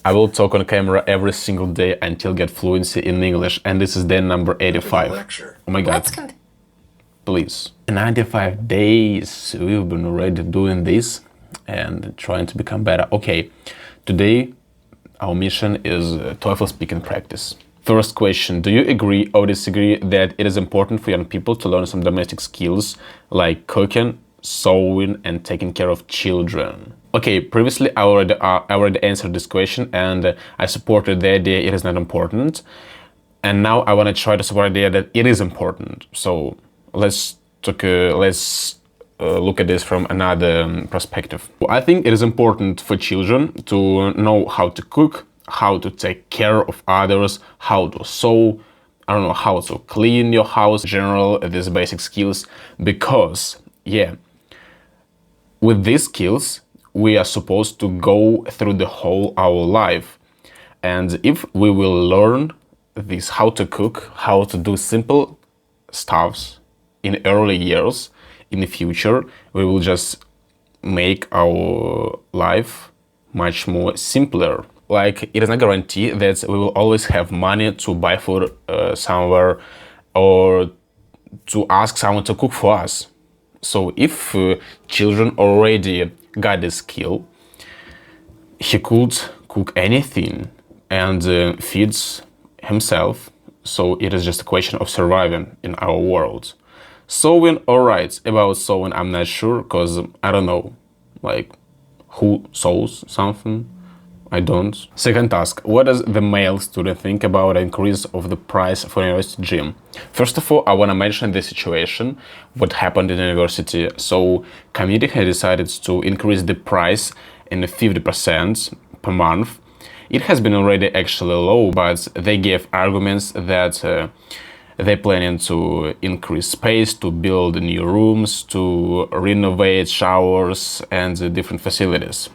I will talk on camera every single day until get fluency in English, and this is day number 85. Oh my god. Please. 95 days we've been already doing this and trying to become better. Okay, today our mission is TOEFL speaking practice. First question, do you agree or disagree that it is important for young people to learn some domestic skills like cooking, sewing and taking care of children? Okay, previously I already answered this question and I supported the idea it is not important. And now I want to try to support the idea that it is important. So let's look at this from another perspective. I think it is important for children to know how to cook, how to take care of others, how to sew, I don't know, how to clean your house, in general, these basic skills, because, yeah, with these skills, we are supposed to go through the whole our life. And if we will learn this, how to cook, how to do simple stuffs in early years, in the future, we will just make our life much more simpler. Like, it is not guarantee that we will always have money to buy food somewhere or to ask someone to cook for us. So if children already got the skill, he could cook anything and feeds himself. So it is just a question of surviving in our world. Sewing, alright. About sewing, I'm not sure, because I don't know, like, who sews something? I don't. Second task, what does the male student think about the increase of the price for university gym? First of all, I want to mention the situation, what happened in the university. So, committee had decided to increase the price in 50% per month. It has been already actually low, but they gave arguments that they're planning to increase space, to build new rooms, to renovate showers and different facilities.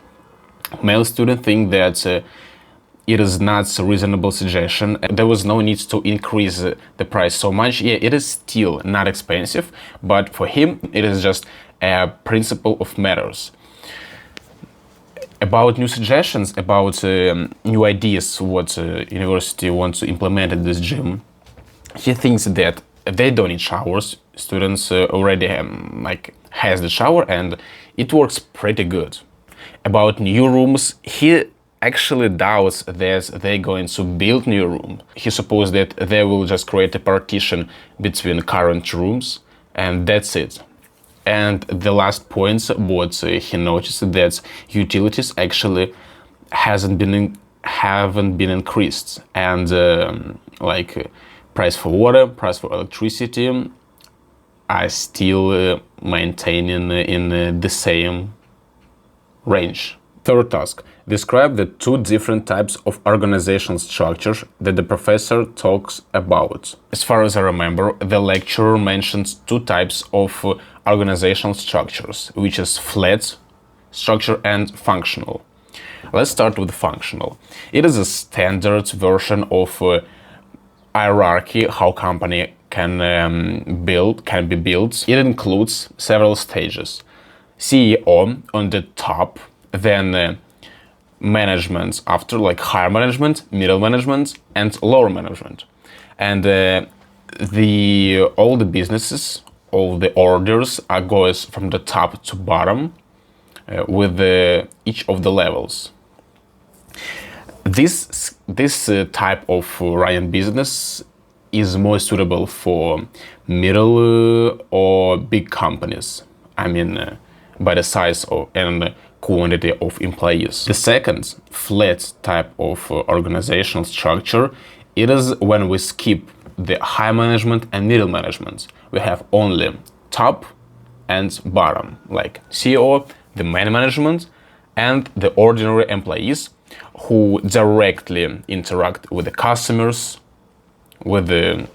Male students think that it is not a reasonable suggestion. There was no need to increase the price so much. Yeah, it is still not expensive, but for him, it is just a principle of matters. About new suggestions, about new ideas, what university wants to implement in this gym, he thinks that they don't need showers. Students already has the shower and it works pretty good. About new rooms, he actually doubts that they're going to build new room. He supposes that they will just create a partition between current rooms and that's it. And the last point, what he noticed, that utilities actually haven't been increased, and price for water, price for electricity are still maintaining in the same range. Third task, describe the two different types of organizational structures that the professor talks about. As far as I remember, the lecturer mentions two types of organizational structures, which is flat structure and functional. Let's start with functional. It is a standard version of hierarchy, how company can be built. It includes several stages. CEO on the top, then management after, like higher management, middle management, and lower management. And all the businesses, all the orders goes from the top to bottom with each of the levels. This type of running business is more suitable for middle or big companies. I mean, by the size and quantity of employees. The second flat type of organizational structure, it is when we skip the high management and middle management. We have only top and bottom, like CEO, the main management, and the ordinary employees who directly interact with the customers, with the,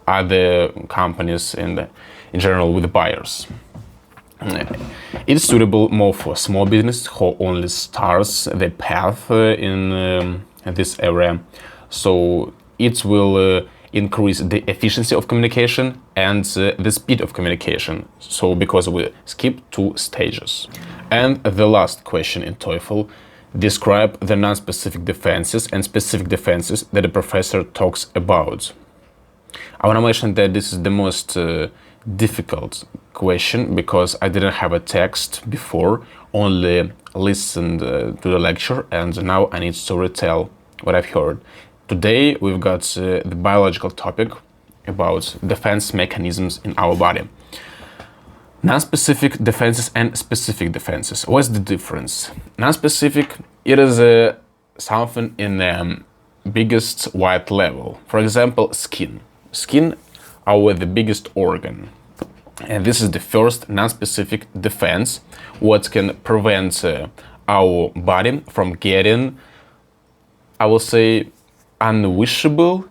other companies, and in general with the buyers. It's suitable more for small business who only starts the path in this area. So it will increase the efficiency of communication and the speed of communication. So because we skip two stages. And the last question in TOEFL, Describe the non-specific defenses and specific defenses that the professor talks about. I want to mention that this is the most difficult question because I didn't have a text before, only listened to the lecture, and now I need to retell what I've heard. Today we've got the biological topic about defense mechanisms in our body. Non-specific defenses and specific defenses. What's the difference? Non-specific, it is something in the biggest wide level. For example, skin. Skin, our the biggest organ. And this is the first non-specific defense, what can prevent our body from getting, I will say, unwishable.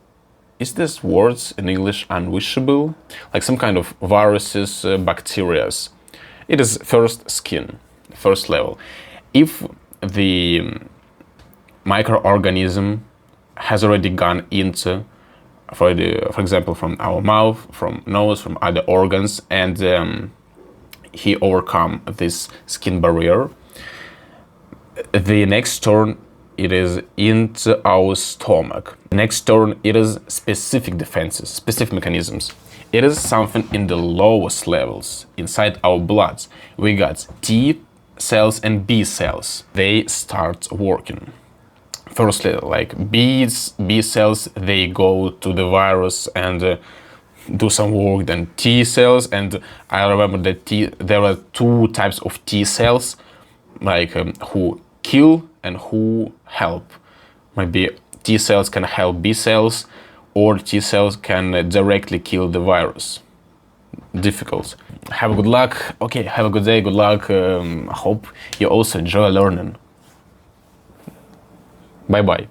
Is this words in English, unwishable? Like some kind of viruses, bacteria. It is first skin, first level. If the microorganism has already gone into, for example, from our mouth, from nose, from other organs, and he overcome this skin barrier, the next turn it is into our stomach. Next turn, it is specific defenses, specific mechanisms. It is something in the lowest levels, inside our blood. We got T cells and B cells. They start working. Firstly, like B cells, they go to the virus and do some work. Then T cells, and I remember that there are two types of T cells, like who kill and who help. Maybe T cells can help B cells, or T cells can directly kill the virus. Difficult. Have a good luck. Okay, have a good day. Good luck. I hope you also enjoy learning. Bye bye.